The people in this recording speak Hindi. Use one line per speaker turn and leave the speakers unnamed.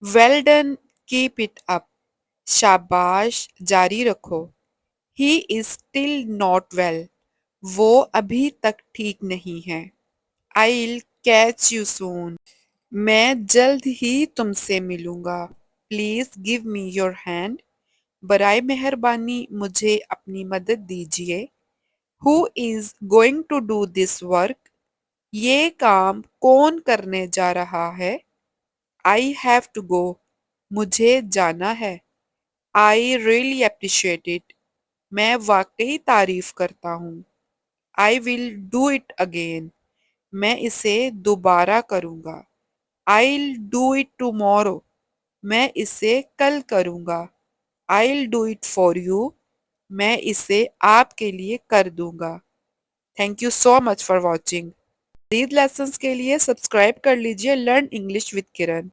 Well done, keep it up. शाबाश, जारी रखो। He is still not well. वो अभी तक ठीक नहीं है। I'll catch you soon. मैं जल्द ही तुमसे मिलूंगा। Please give me your hand. बराए मेहरबानी मुझे अपनी मदद दीजिए। Who is going to do this work? ये काम कौन करने जा रहा है? I have to go. मुझे जाना है। I really appreciate it. मैं वाकई तारीफ करता हूँ। I will do it again. मैं इसे दोबारा करूँगा। I'll do it tomorrow. मैं इसे कल करूँगा। I'll do it for you. मैं इसे आपके लिए कर दूँगा। Thank you so much for watching. मज़ीद लेसन्स के लिए सब्सक्राइब कर लीजिए लर्न इंग्लिश विद किरण।